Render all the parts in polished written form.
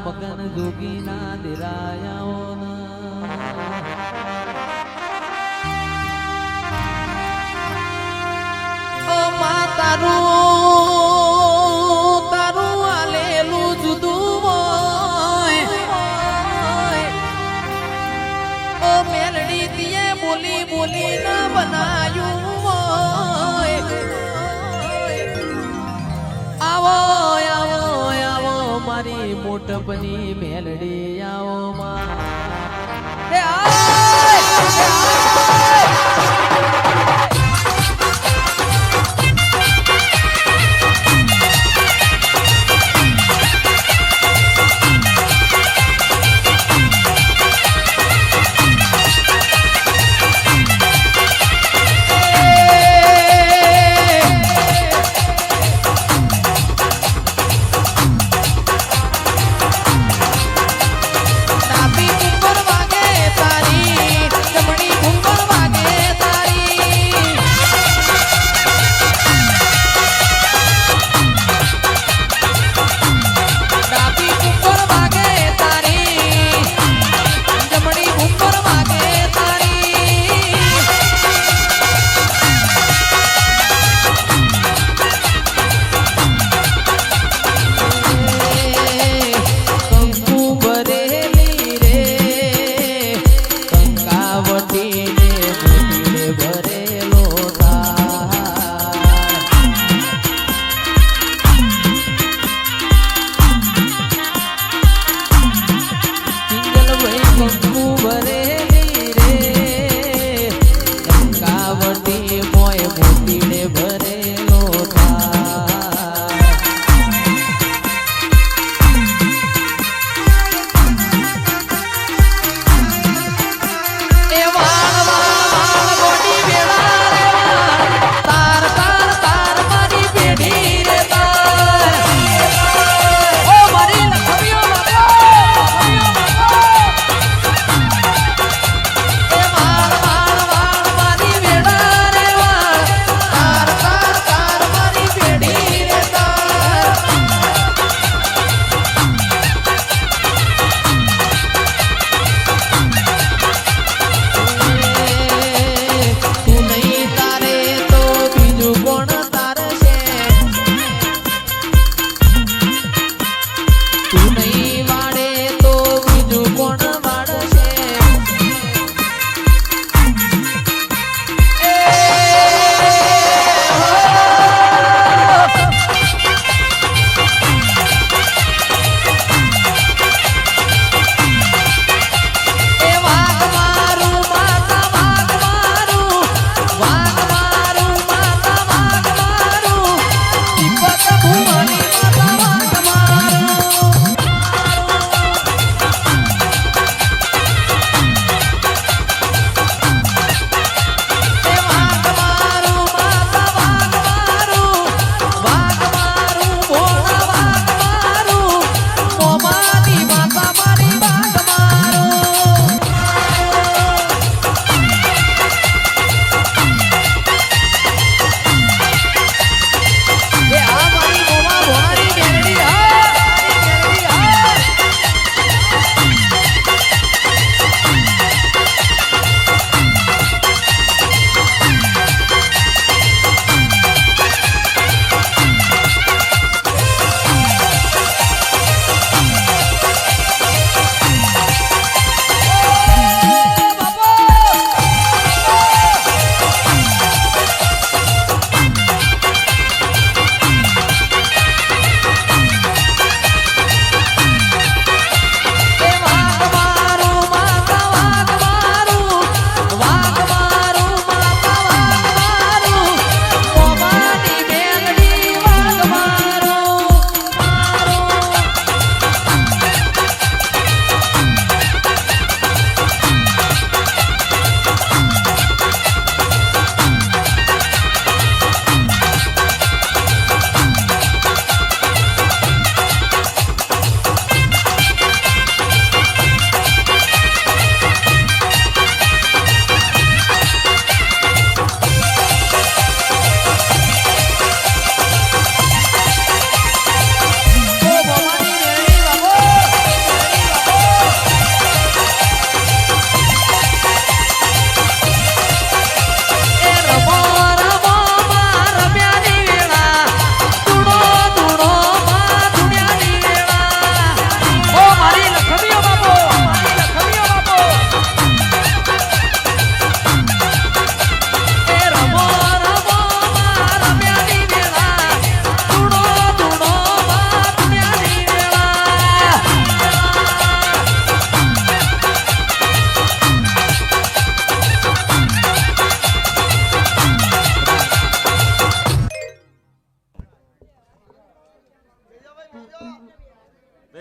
મગન જોગીના દિરાયાઓના ઓ મા તારું આલેલું જુદું હોય ઓ મેલડી તીએ બોલી બોલી ના બનાયું હોય આવો આવો આવો મારી મોટપની મેલડી આવો માં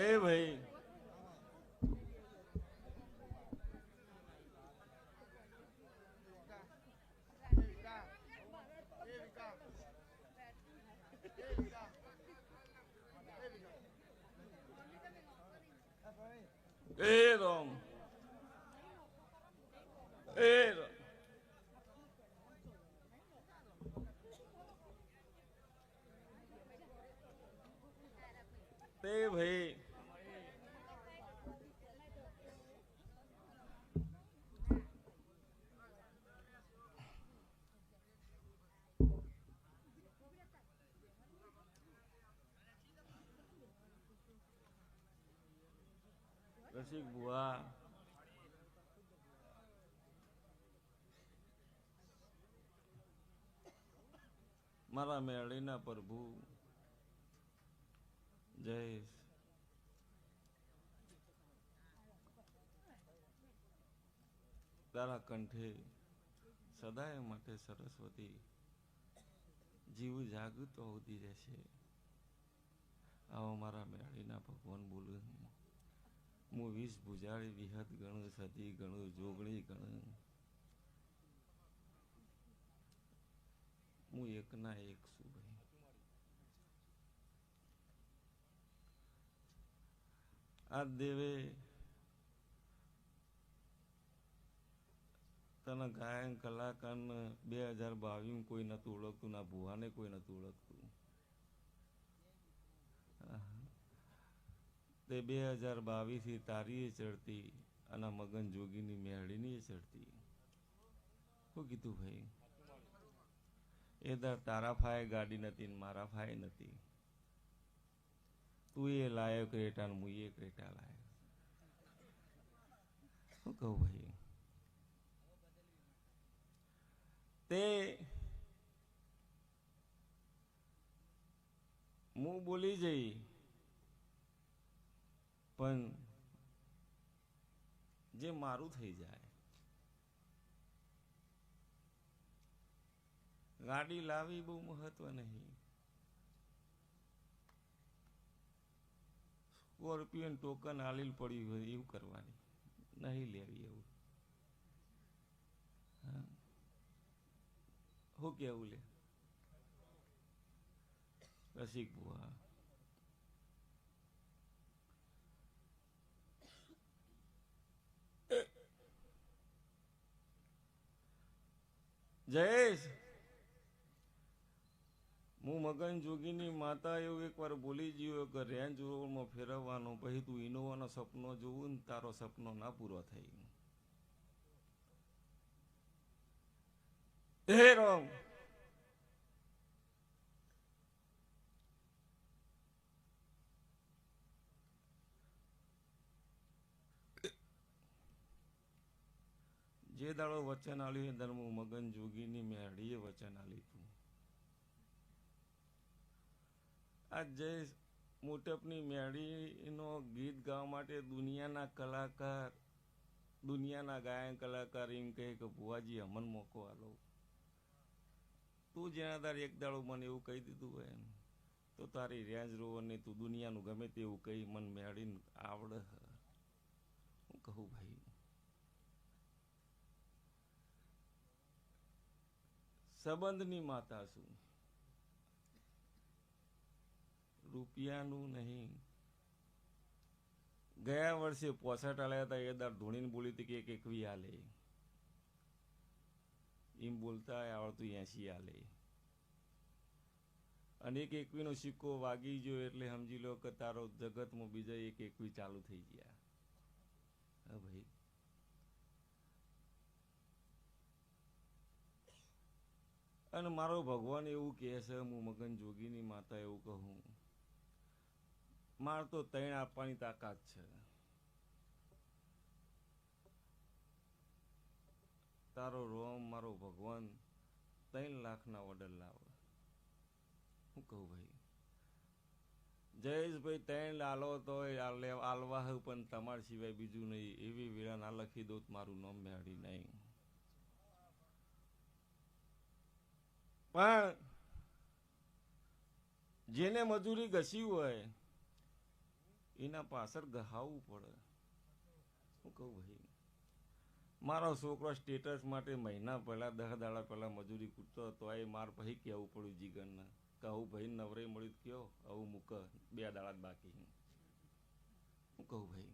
એ ભાઈ એ રામ એ રામ તે ભાઈ રસિક બુઆ મારા મેળીના પ્રભુ જયેશ તારા કંઠે સદાય માટે સરસ્વતી જીવ જાગૃત હોતી રહેશે. આવો મારા મેળીના ભગવાન બોલું હું 20 ભુજાળી વિહત ગણું સતી ગણું જોગણી ગણું હું એકના એક છું ભાઈ. આ દેવે તને ગાયન કલાકાર 2022 કોઈ નતું ઓળખતું, ના ભુવાને કોઈ નતું ઓળખતું. તે 2022 થી તારી ચડતી અને મગન જોગીની મેળીની ચડતી. શું કીધું ભાઈ? એ તારા ફાય ગાડી નથી ને મારા ફાય નથી. તું એ લાયો ક્રેટા ને હું એ ક્રેટા લાયો. શું કહું ભાઈ? તે હું બોલી જઈ પણ જે મારું થઈ જાય. ગાડી લાવી બહુ મહત્વ નહીં. સ્કોર્પિયન ટોકન આલીલ પડ્યું હોય એવું કરવાની નહીં લેવી. એવું શું કેવું લે રસિક બુઆ? જયેશ, હું મગન જોગીની માતા એવું એકવાર બોલી ગયો કે રેન્જ રોવરમાં ફેરવવાનો, પછી તું ઇનોવાનો સપનો જોવું ને તારો સપનો ના પૂરો થઈ. હે રામ, જે દાડો વચન આલ્યું એ ધર્મ મગન જોગીની મેળીએ વચન આલ્યું હતું. આ જય મોટપની મેળીનો ગીત ગાવા માટે દુનિયાના કલાકાર, દુનિયાના ગાયન કલાકાર એમ કહે કે ભુવાજી અમન મોકો આલો. તું જેના તાર એક દાડો મને એવું કહી દીધું હોય ને તો તારી રેન્જ રોવર ને તું દુનિયાનું ગમે તેવું કહી મન મેળીને આવડે. હું કહું ભાઈ, સંબંધની માતા છું, રૂપિયાનું નહીં. ગયા વર્ષે 65 આલ્યા હતા. એ દાર ધોણીને બોલી હતી કે એક 21 આલે. એમ બોલતા આવડતું 80 આલે. અને એક 21 નો સિક્કો વાગી ગયો એટલે સમજી લો કે તારો જગતમાં બીજા એક 21 ચાલુ થઈ ગયા. હા ભાઈ, અને મારો ભગવાન એવું કહે છે, હું મગન જોગીની માતા એવું કહું, માર તો 3 આપવાની તાકાત છે. તારો રોમ મારો ભગવાન 3 લાખના ઓર્ડર લાવે. શું કહું ભાઈ? જયેશભાઈ 3 આલો તો આલવા પણ તમારા સિવાય બીજું નહીં. એવી વેળા ના લખી દો મારું નામ મેળી નહીં. પણ જેને મજૂરી ઘસી હોય એના પાછળ ગહાવવું પડે. હું કહું ભાઈ, મારો છોકરો સ્ટેટસ માટે મહિના પહેલા 10 દાડા પહેલા મજૂરી કૂટતો હતો. એ માર પછી કહેવું પડ્યું જીગરના કે આવું ભાઈ નવરે મળ્યું કયો આવું મૂક 2 દાડા જ બાકી. હું કહું ભાઈ,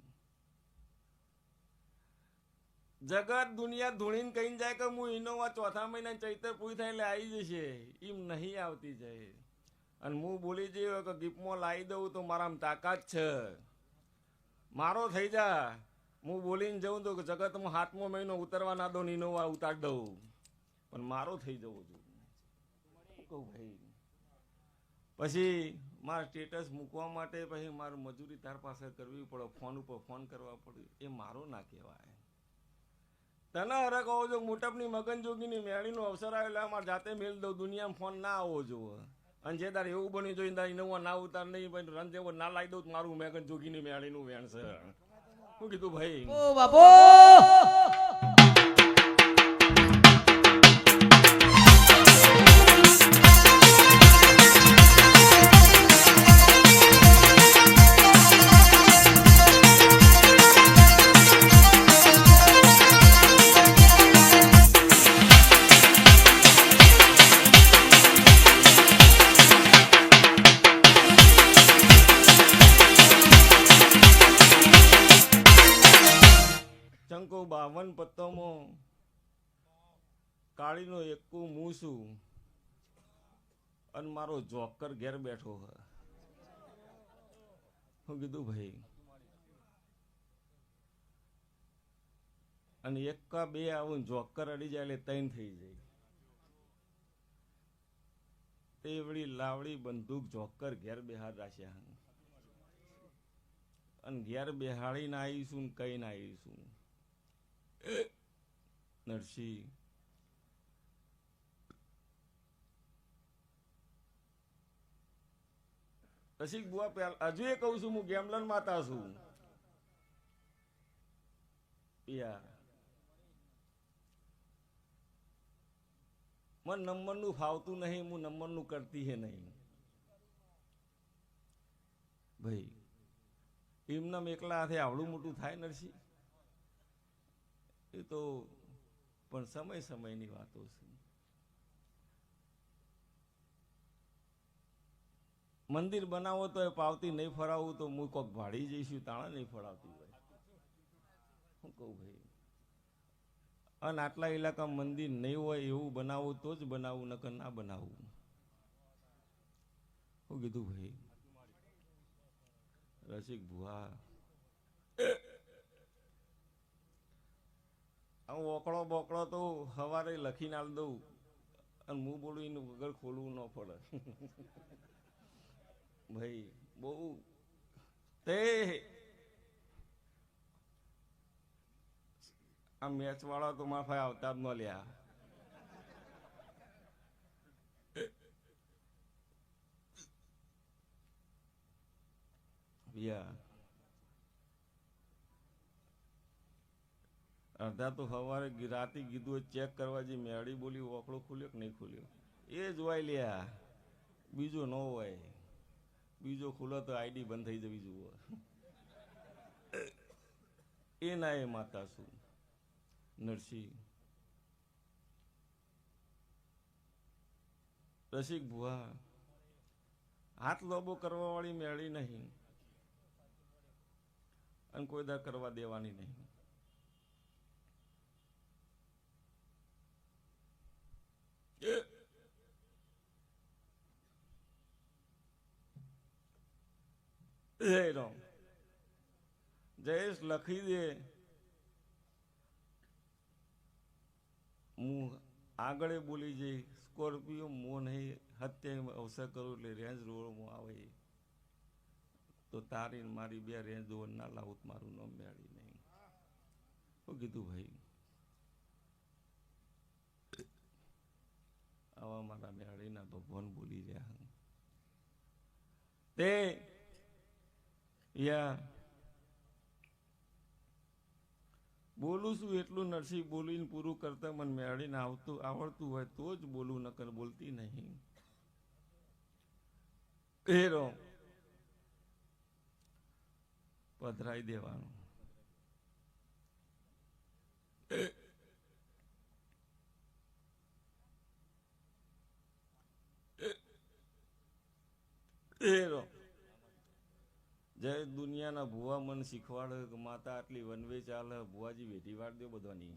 જગત દુનિયા ધૂણીને કહીને જાય કે હું ઇનોવા ચોથા મહિના ચૈતર પૂરી થાય એટલે આવી જશે, એમ નહીં આવતી જાય. અને હું બોલી જઈએ કે ગિફ્ટમાં લાવી દઉં તો મારામાં તાકાત છે, મારો થઈ જા. હું બોલીને જઉં તો જગતમાં 7મો મહિનો ઉતરવા ના દો, ઇનોવા ઉતાર દઉં, પણ મારો થઈ જવો જોઈએ. કહું ભાઈ, પછી મારા સ્ટેટસ મૂકવા માટે પછી મારે મજૂરી તાર પાસે કરવી પડે, ફોન ઉપર ફોન કરવા પડે, એ મારો ના કહેવાય. તને હરે કહો છો મોટપની મગન જોગીની મેળીનો અવસર આવે એટલે મારે જાતે મેળ દઉં, દુનિયામાં ફોન ના આવવો જોવે. અને જે તારે એવું બની જોઈને તારે ઇનોવા ના ઉતાર નહીં, ભાઈ રન જેવો ના લાવી દઉં મારું મેગન જોગીની મેળીનું વેણ છે. શું કીધું ભાઈ? ઓ બાપો ચંકો 52 પત્તોમાં કાળીનો એકું હું છું અને મારો જોકર ઘેર બેઠો હ. શું કીધું ભાઈ? અને 1 કા 2 આવું જોકર અડી જાય એટલે 3 થઈ જાય. તેવડી લાવડી બંદૂક જોકર ઘેર બેહાર રાખ્યા અને ઘેર બેહાડીને આવીશું ને કઈ ના આવીશું. નરસિંહ રસિક બુઆ પહેલા હજુ એ કહું છું, હું ગેમલન માતા છું. મને નંબરનું ફાવતું નહીં, હું નંબરનું કરતી હે નહીં ભાઈ. એમના એકલા હાથે આવડું મોટું થાય નરસિંહ? એ તો પણ સમયની વાતો છે. મંદિર બનાવો તો એ પાવતી નહીં ફરાવું તો હું કોક ભાડી જઈશું, તાણા નહીં ફરાવતી હોય. શું કહું ભાઈ? અને આટલા ઇલાકામાં મંદિર નહીં હોય એવું બનાવું તો જ બનાવું, નકર ના બનાવું. શું કીધું ભાઈ? રસિક ભુવા હું ઓકળો બોકળો તો સવારે લખીને આલ દઉં અને હું બોલું એનું વગર ખોલવું ન પડે. ભાઈ બહુ તે આ મેચ વાળા તો મારા ભાઈ આવતા જ ન લ્યા. અડધા તો સવારે રાતે કીધું ચેક કરવા જે મેળી બોલી ઓકળો ખુલ્યો કે નહીં ખુલ્યો એ જોવાય લ્યા, બીજો ન હોય. બીજો ખુલ્લો તો આઈડી બંધ થઈ જવી જુઓ. એ ના એ માતા છું નરસિંહ. રસિક ભુવા હાથ લોબો કરવા વાળી મેળી નહીં અને કોઈ દા કરવા દેવાની નહીં. જયેશ લખી દે, હું આગળ બોલી જઈ. સ્કોર્પિયો મો નહીં હત્યા અવસર કરું એટલે રેન્જ રોડમાં આવે તો તારી મારી 2 રેન્જ રોડ ના લાવું મારું નામ મેળી નહીં. શું કીધું ભાઈ? આવા મારા મેળીના ભગવાન બોલી રહ્યા તે યા બોલું છું એટલું નરસિંહ બોલીને પૂરું કરતા મને મેળીને આવડતું હોય તો જ બોલું, નકર બોલતી નહીં. હેરો પધરાઈ દેવાનું. જય દુનિયાના ભુવા મન શીખવાડે કે માતા આટલી વનવે ચાલે, ભુવાજી વેઠી વાળ દો બધાની.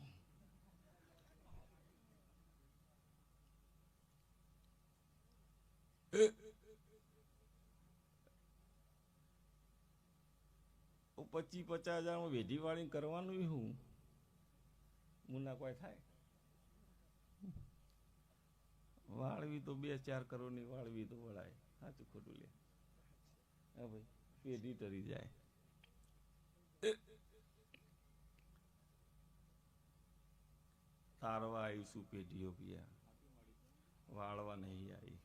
પચીસ 50,000 વેઢી વાળી કરવાનું હું મુના કોઈ થાય. વાળવી તો 2-4 કરોડની વાળવી તો વળાય. સાચું ખોટું લે. હા ભાઈ, પેઢી ટરી જાય. તારવા આવીશું પેઢીઓ પિયા, વાળવા નહીં આવી.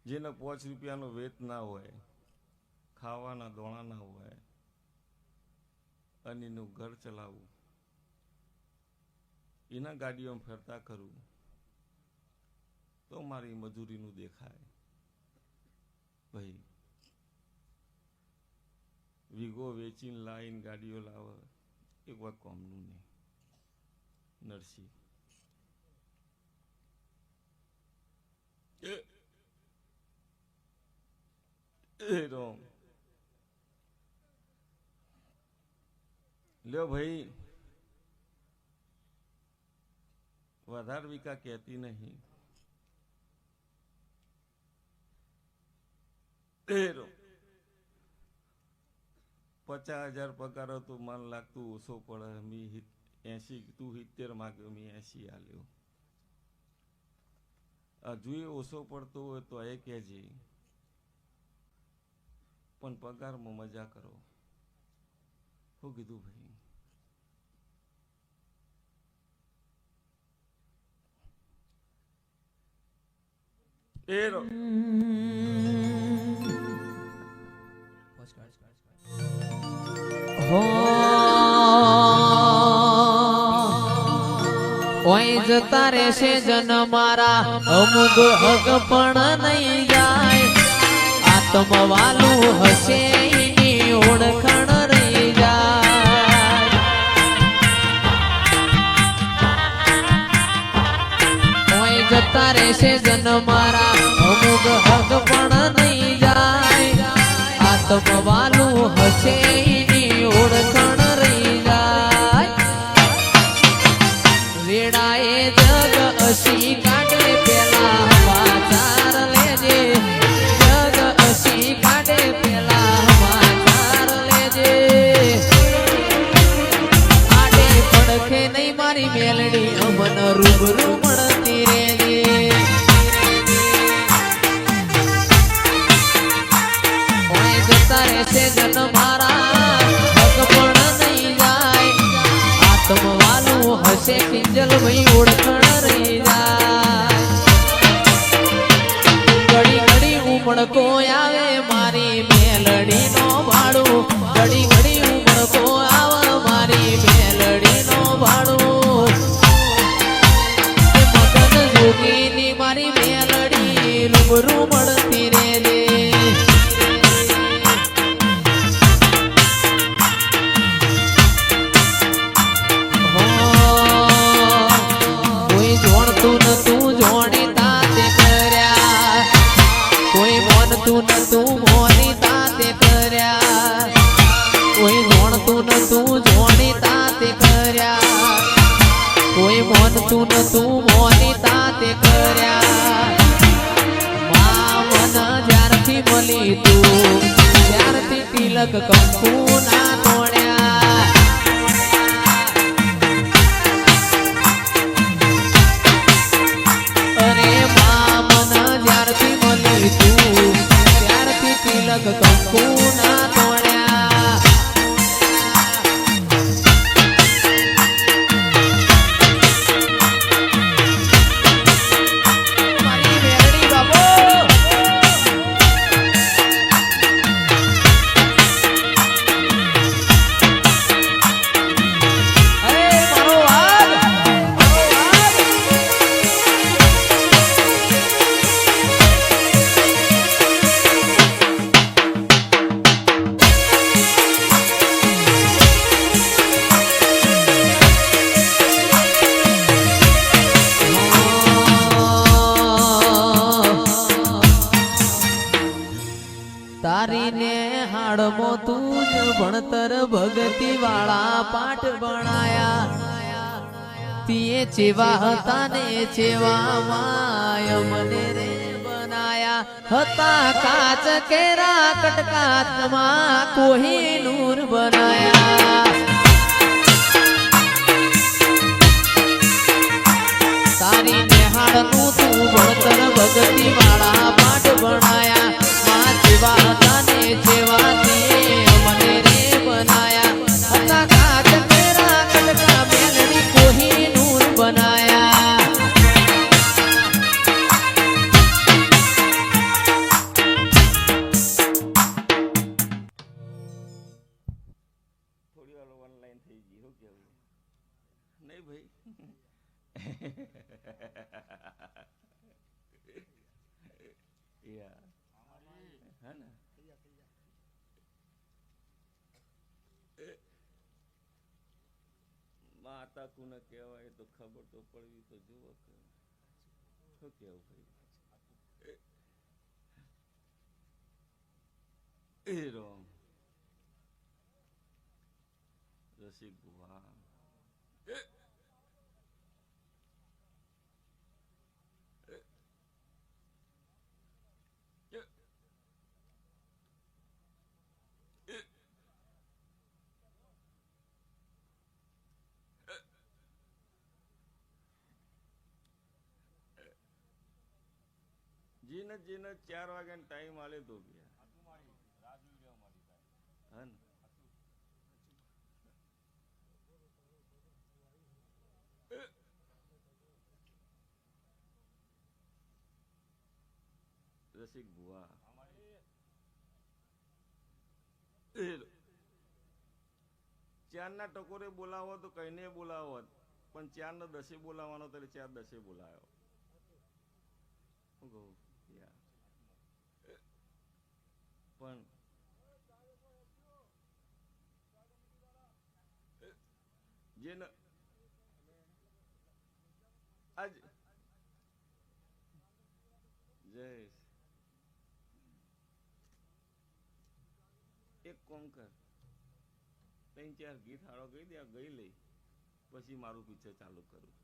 જેને 5 રૂપિયાનો વેત ના હોય, ખાવાના દોણા ના હોય અને એનું ઘર ચલાવવું, એના ગાડીઓમાં ફરતા કરવું તો મારી મજૂરીનું દેખાય. ભાઈ વીઘો વેચીને લાવીને ગાડીઓ લાવે એ કોઈ કોમનું નહીં. નરસિંહ લ્યો ભાઈ, વધારે વિકા કહેતી નહીં. 50,000 પગાર હતો, મન લાગતું ઓછો પડે. મી 80, તું 70 માગ્યો, મી 80 આલ્યો. હજુ એ ઓછો પડતો હોય તો એ કહેજે, પણ પગારમાં મજા કરો. શું કીધું ભાઈ? ઓય જતા રહેશે જન મારા, અમુક હક પણ નહીં જાય. આત્મવાલું હશે એની ઓળખણ રહી જાય. ઓય જતા રહેશે જન મારા, અમુક હક પણ નહીં જાય. આત્મવાલું હશે એની ઓળખણ રહી જાય. વેડાએ જગ અસી કાઢે પેલા સમાચાર લેજે. જગ અસી કાઢે પેલા સમાચાર લેજે. આડે પડખે નહીં મારી મેલડી, અમન રૂબરૂ મળતી રેજે. ઓય જતા રહેશે જન મારા, હક પણ નહીં જાય. આત્મવાલું હશે પિંજલ ભાઈ ઓળખણ રહી જાય. ઘડી ઘડી ઉમળકો આવે મારી મેલડી નો ભાડું. ઘડી ઘડી ઉમળકો આવે મારી મેલડી નો ભાડું. મગન જોગીની મારી મેલડી રૂબરૂ મળતી રેજે. જોણતું નતું જોણી તાતે કર્યા, કોઈ મોનતું નતું મોની તાતે કર્યા. કોઈ જોણતું નતું જોણી તાતે કર્યા, કોઈ મોનતું નતું મોની તાતે કર્યા. મા મન જ્યારથી મળી તું, ત્યારથી તિલક કંકુ ના તોડ્યા. તિલક કંકુ ના તોડ્યા. મારી મેરડી બાબો, મારો વાઘ, નેહાળમાં તું જ ભણતર ભગતી વાળા પાઠ ભણાયા તીએ ચેવા હતા ને ચેવા માય મને રે બનાયા હતા કાચ કેરા કટકાતમાં કોહિનૂર બનાયા તારી નેહાળનું તું ભણતર ભગતી વાળા પાઠ ભણાયા માં જેવા હતા ને જેવા તે મને રે બનાયા હતા કાચ કેરા કટકા મેલડી કોહિનૂર બનાયા થોડી વાર ઓનલાઈન થઈ ગઈ શું કેવું નહીં ભાઈ યા હે ને માતા કુને કહેવાય તો ખબર તો પડવી તો જુઓ કે શું કેવું ભાઈ એ રોમ રસિક બુવા જીને જીને 4 વાગ્યાનો ટાઈમ આલે તો ગયા રસિક બુઆ ચારના ટકોરે બોલાવો તો કઈને બોલાવો પણ 4 ને 10 બોલાવવાનો તો 4 10 બોલાયો શું કહું પણ જેને આજ જય એક કોમ કર 3-4 ગીત હારો ગઈ દે ગઈ લઈ પછી મારું પિક્ચર ચાલુ કરું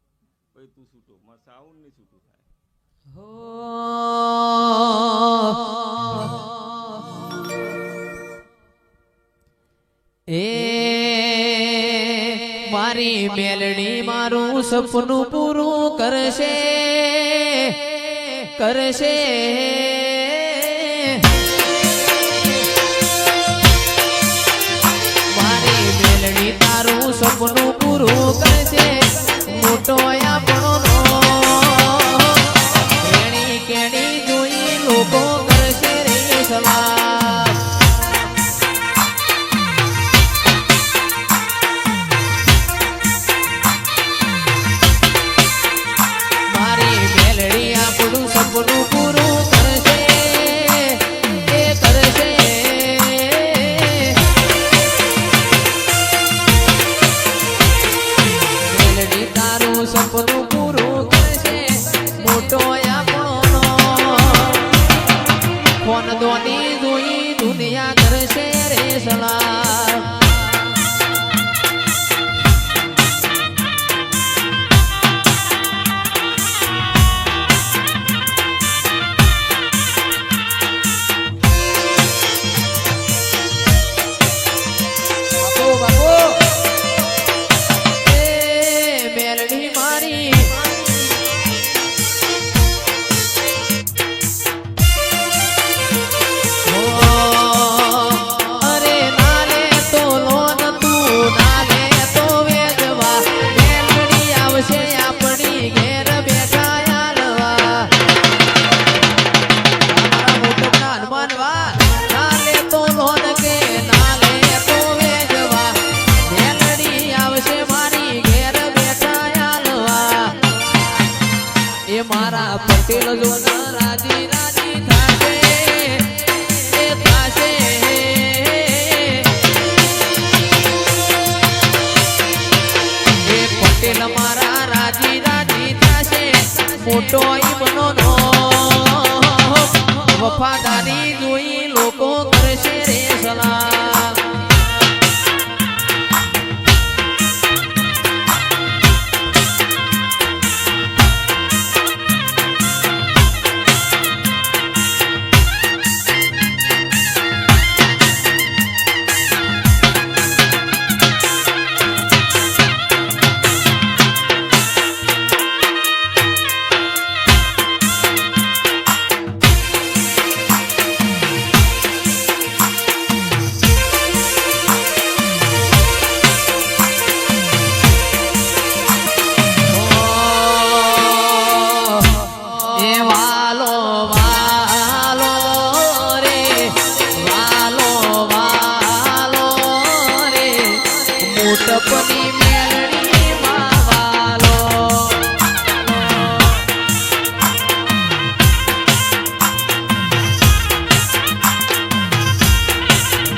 પછી તું છૂટો મારે સાઉન્ડ નહીં છૂટું થાય એ મારી મેલડી મારું સપનું પૂરું કરશે કરશે મારી મેલડી તારું સપનું પૂરું કરશે મોટો આપણો રેણી કેણી જોઈ લોકો કરશે રે સલાહ સપનું પૂરું કરશે એ કરશે મેલડી તારું સપનું પૂરું કરશે મોટો આપણો ફોન દોની જોઈ દુનિયા કરશે રે સલાહ મારા પટેલ જોના રાજી રાજી થાશે એ થાશે એ પટેલ મારા રાજી રાજી થાશે મોટો ઈમનો નો વફાદારી જોઈ લોકો કરશે રે સલાહ મોટપની મેલડી માવાલો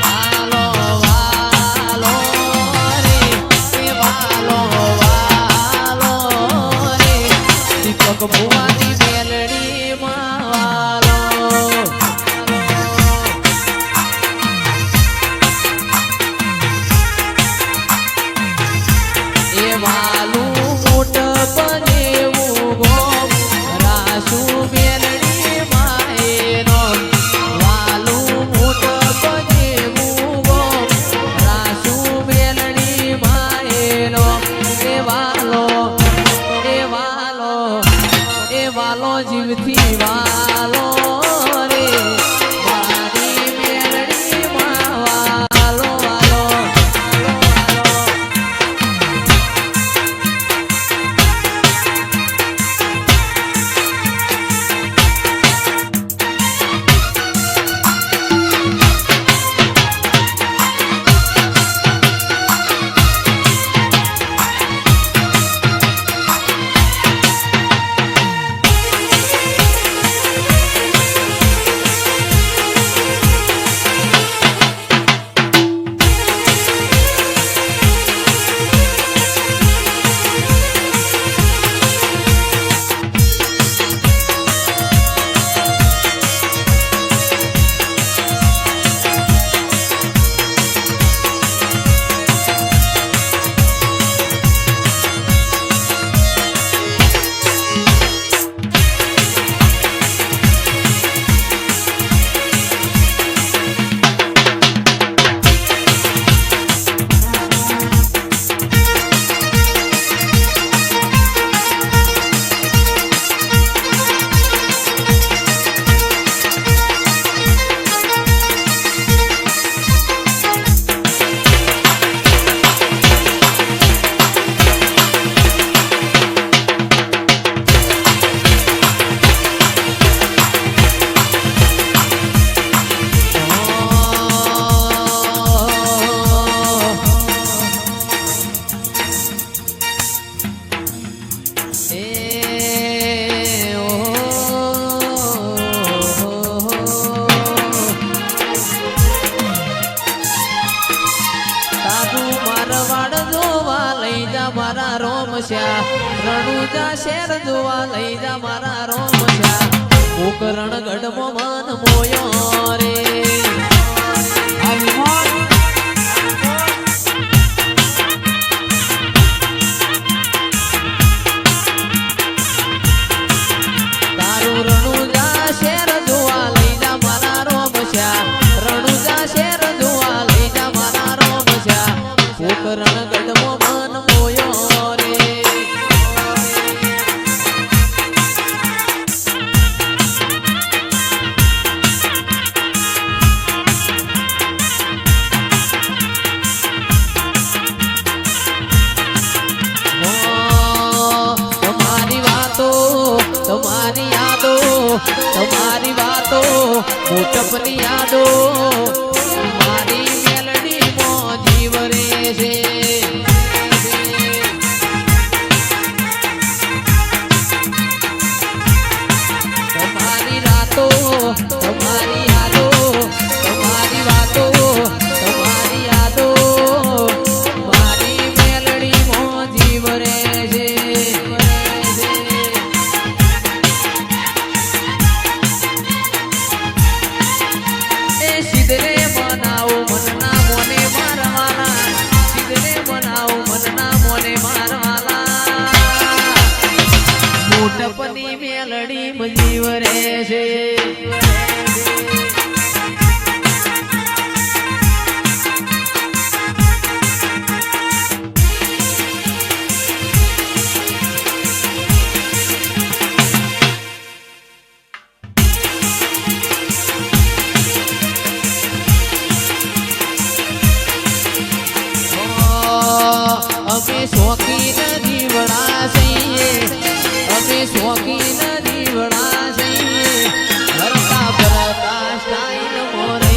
વાલો વાલો રે એ વાલો વાલો રે દીપક ભુવાની મેલડી માવાલો વાલું મોટ બનેવું ગોમ રાસુ મેલડી માએનો વાલું મોટ બનેવું ગોમ રાસુ મેલડી માએનો એ વાલો જીવથી વાલો રે મારી મેલડી માં વાલો વાલો મારા રોમશ્યા રણુજા શેર જોવા લઈ જા મારા રોમશ્યા કોકરણ ગઢમાં મન મોયો રે તારું રણુજા શેર જોવા લઈ જા મારા રોમશ્યા રણુજા શેર જોવા લઈ જા મારા રોમશ્યા કોકરણ ગઢમાં મન મોયો રે તમારી વાતો મોટપની યાદો મારી મેલડી માં જીવ રે છે તમારી રાતો તમારી યાદો તમારી વાતો તમારી યાદો મારી મેલડી માં જીવ રે છે સિદ્ધરે બનાવો મનના મોને મારવાલા સિદ્ધરે બનાવો મનના મોને મારવાલા મોટપની મેલડી મજીવ રે છે અમે શોખીન દીવડા છીએ અમે શોખીન દીવડા છીએ ભરતા ભરતા સ્ટાઈલ મોરે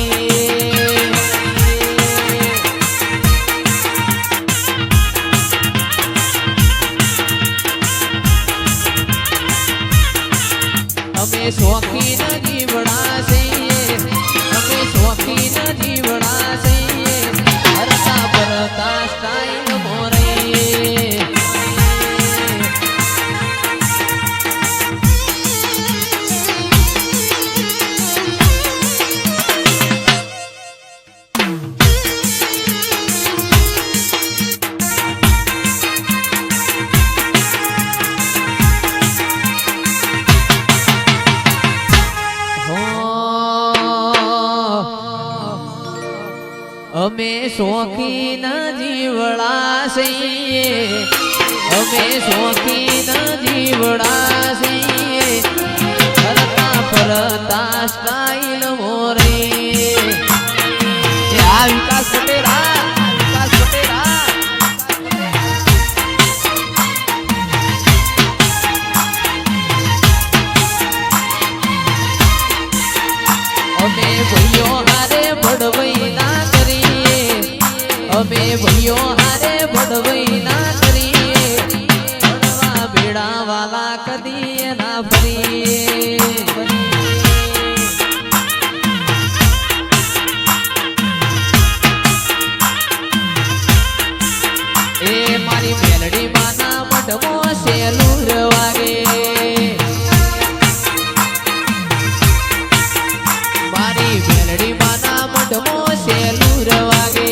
અમે શોખીન જીવડા છીએ અમે શોખીન જીવડા છીએ ફરતા ફરતા સ્ટાઈલ મોરે આ વિકાસ પટેરા વિકાસ પટેરા અમે ભાઈઓ હારે બડવઈ ના કરીએ અમે ભાઈઓ હારે બડવઈ ના કરીએ બડવા બેડા વાલા કદી ના ફરીએ એ મારી મેલડી માના મઢમો સેલુર વાગે મારી મેલડી માના મઢમો સેલુર વાગે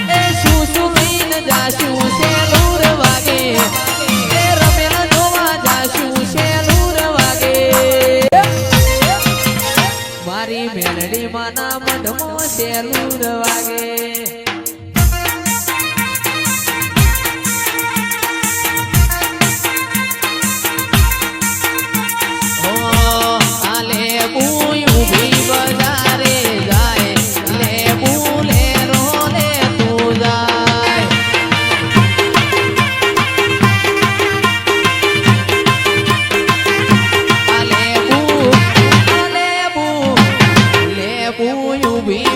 એ શું શું કહીને જાશું સેલુર વાગે એ રમેલ જોવા જાશું સેલુર વાગે મારી મેલડી માના મઢમો સેલુર વાગે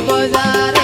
બજાર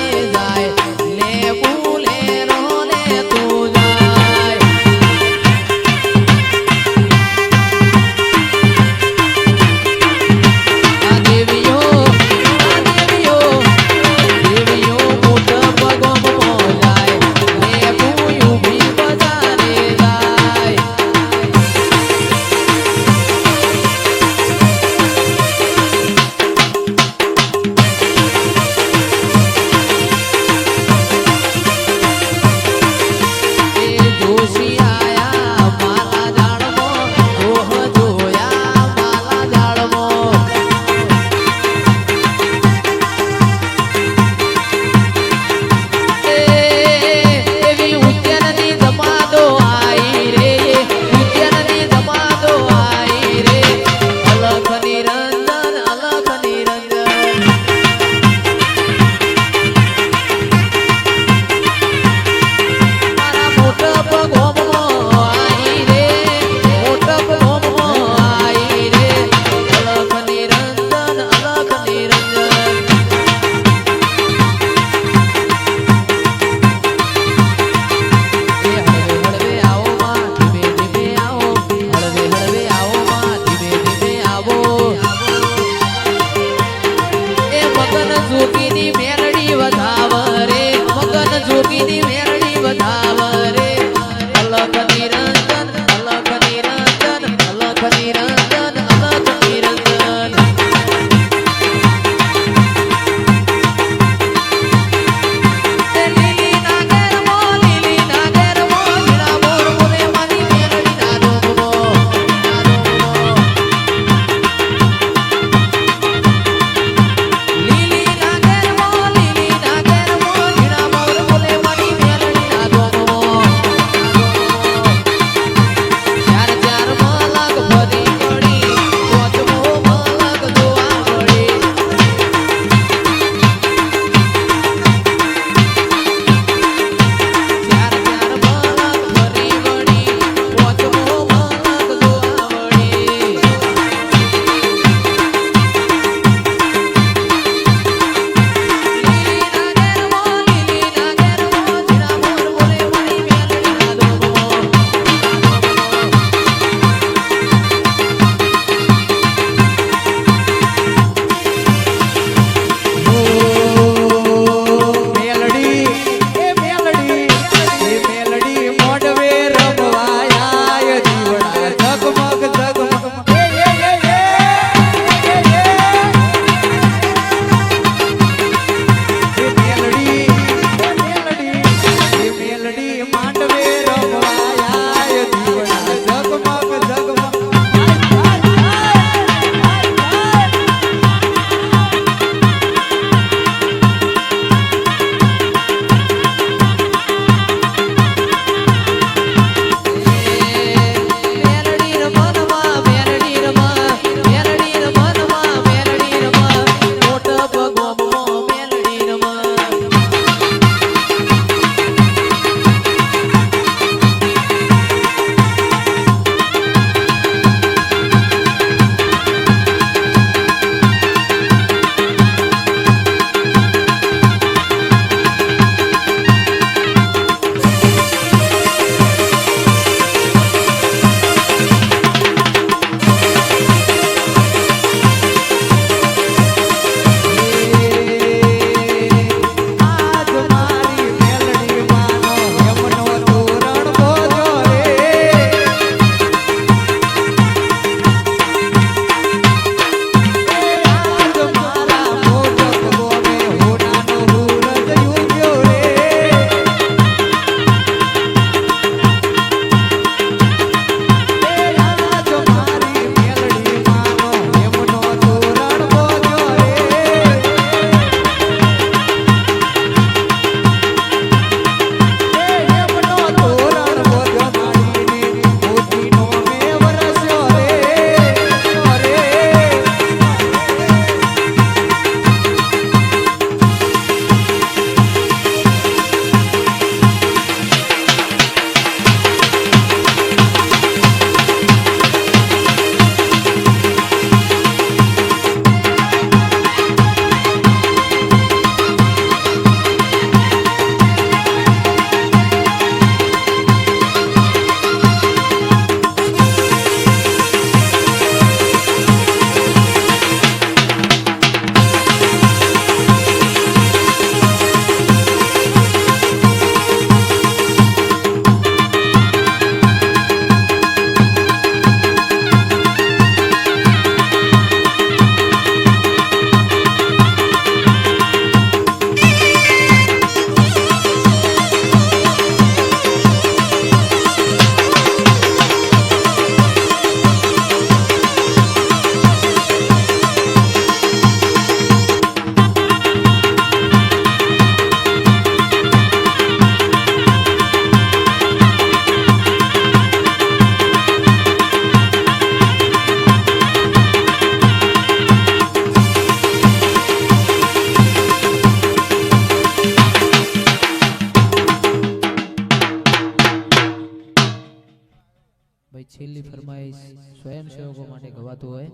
ફરમાઈશ સ્વયંસેવકો માટે ગવાતું હોય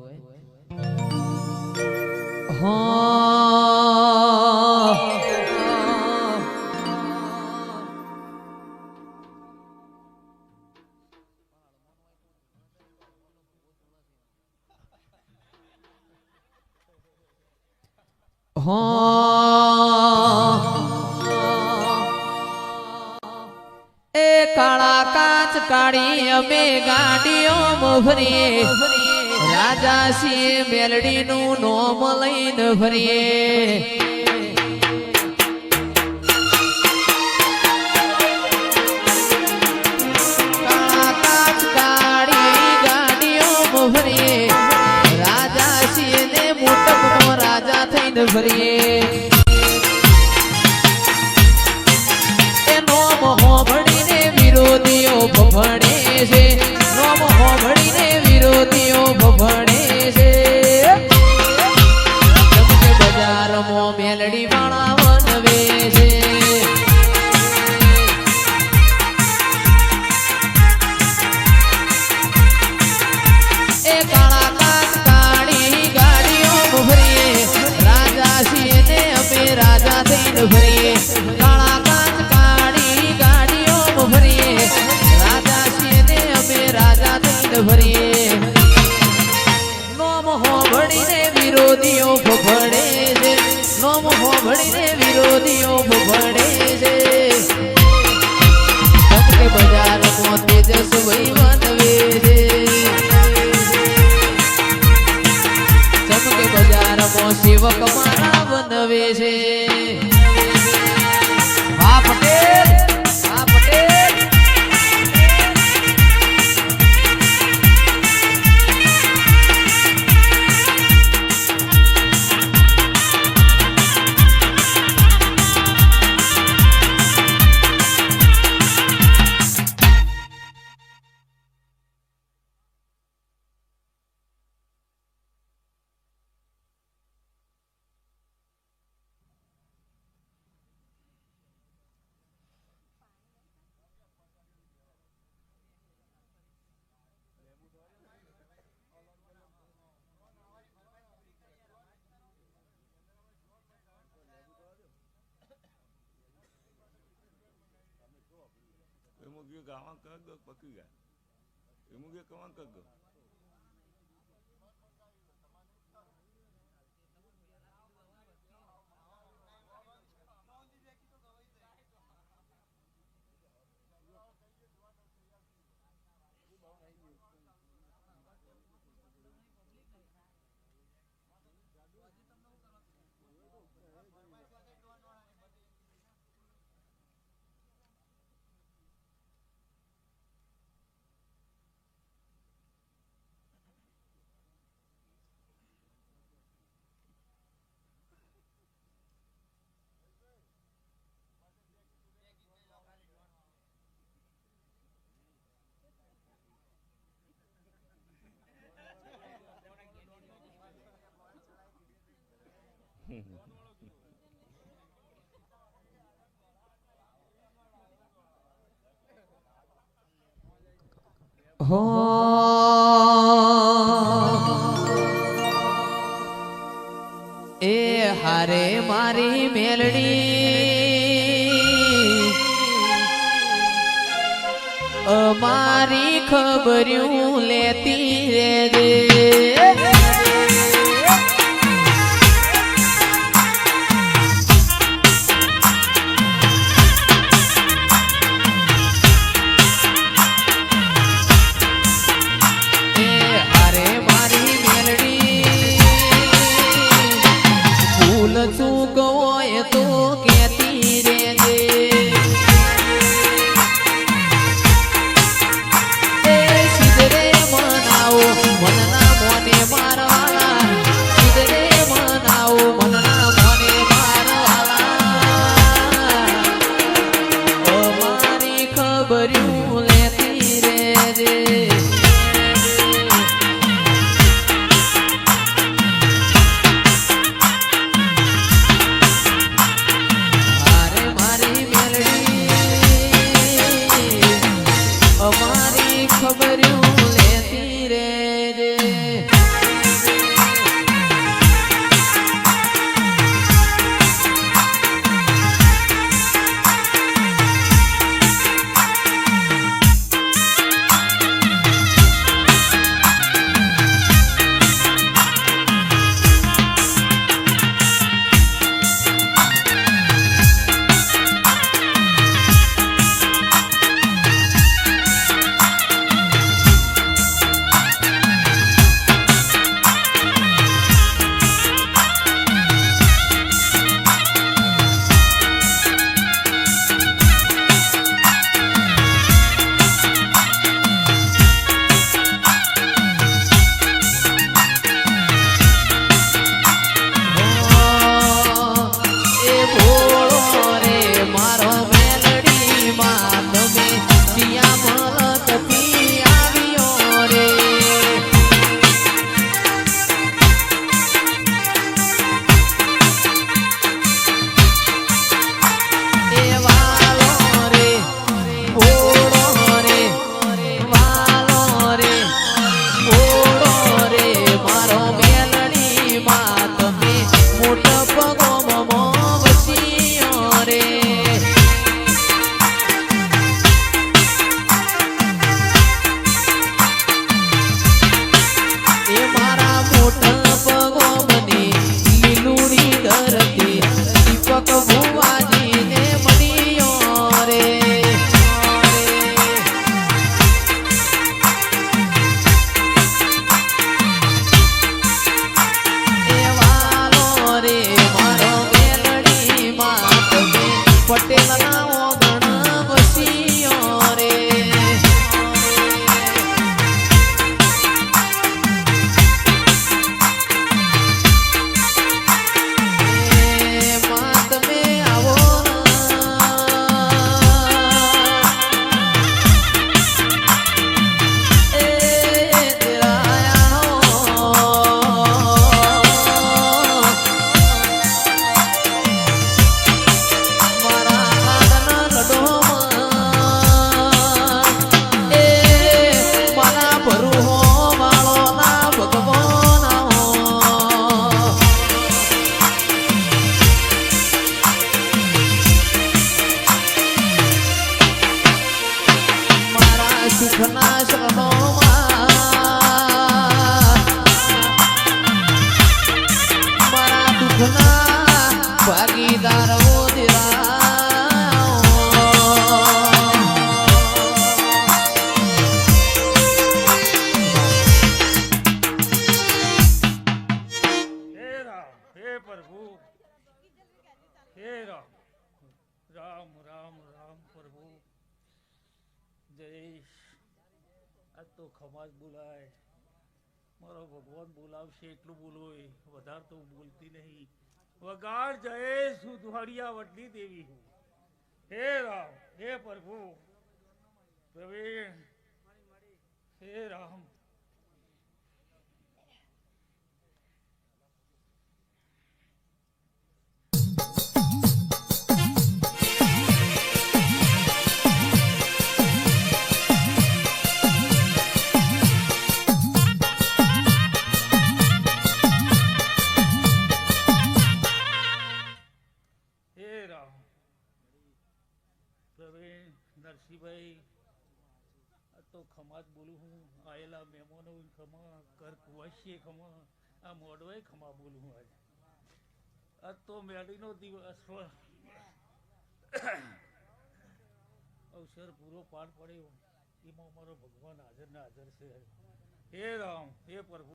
એ કાળા કાચ કાળી અમે ગાડીઓ ફરીએ રાજા સિંહ મેલડી નું નોમ લઈને ફરીએ કાળા કાચ કાળી ગાડીઓ ફરીએ રાજા સિંહ ને મોટપનો રાજા થઈને ફરીએ વિરોધીઓ ભભણે છે નોમ હોભળીને વિરોધીઓ ભભણે છે જમકે બજારમાં મેલડી વાળા વનવે છે એ કાળા કાચ કાળી ગાડીઓ ફરીએ રાજા છીએ ને અમે રાજા થઈને ફરીએ કાળા કાચ કાળી ગાડીઓ ફરીએ રાજા છીએ ને અમે રાજા થઈને ફરીએ નોમ હોભળીને વિરોધીઓ ભભડે છે નોમ હોભળીને વિરોધીઓ ભભડે છે જમકે બજારમાં તેજસ વહીવનવે છે જમકે બજારમાં સેવક મારા વનવે છે હા પટેલ હા પટેલ એમાં ગયો ગાવા કગ પકી ગયા એમાં ગયો કવા કગ એ હારે મારી મેલડી અમારી ખબર્યું લેતી રે સિદ્ધરે મના હે રામ રામ રામ રામ પ્રભુ જયેશ આજ તો ખમાજ બોલાય મારો ભગવાન બોલાવશે એટલું બોલોય વધારે તો હું બોલતી નહીં વગાડ જયેશ હું દ્વારિયા વડલી દેવી હું હે રામ હે પ્રભુ પ્રવીણ હે રામ હે રામ પ્રવીણ નરસિંહભાઈ આ તો ખમાજ બોલું હું આયેલા મહેમાનો ખમા ઘર કુવાસીએ ખમા આ મોડવાય ખમા બોલું હું આજે આજ તો મેળીનો દિવસ અવસર પૂરો પાર પડ્યો એમાં મારો ભગવાન હાજર ને હાજર છે હે રામ હે પ્રભુ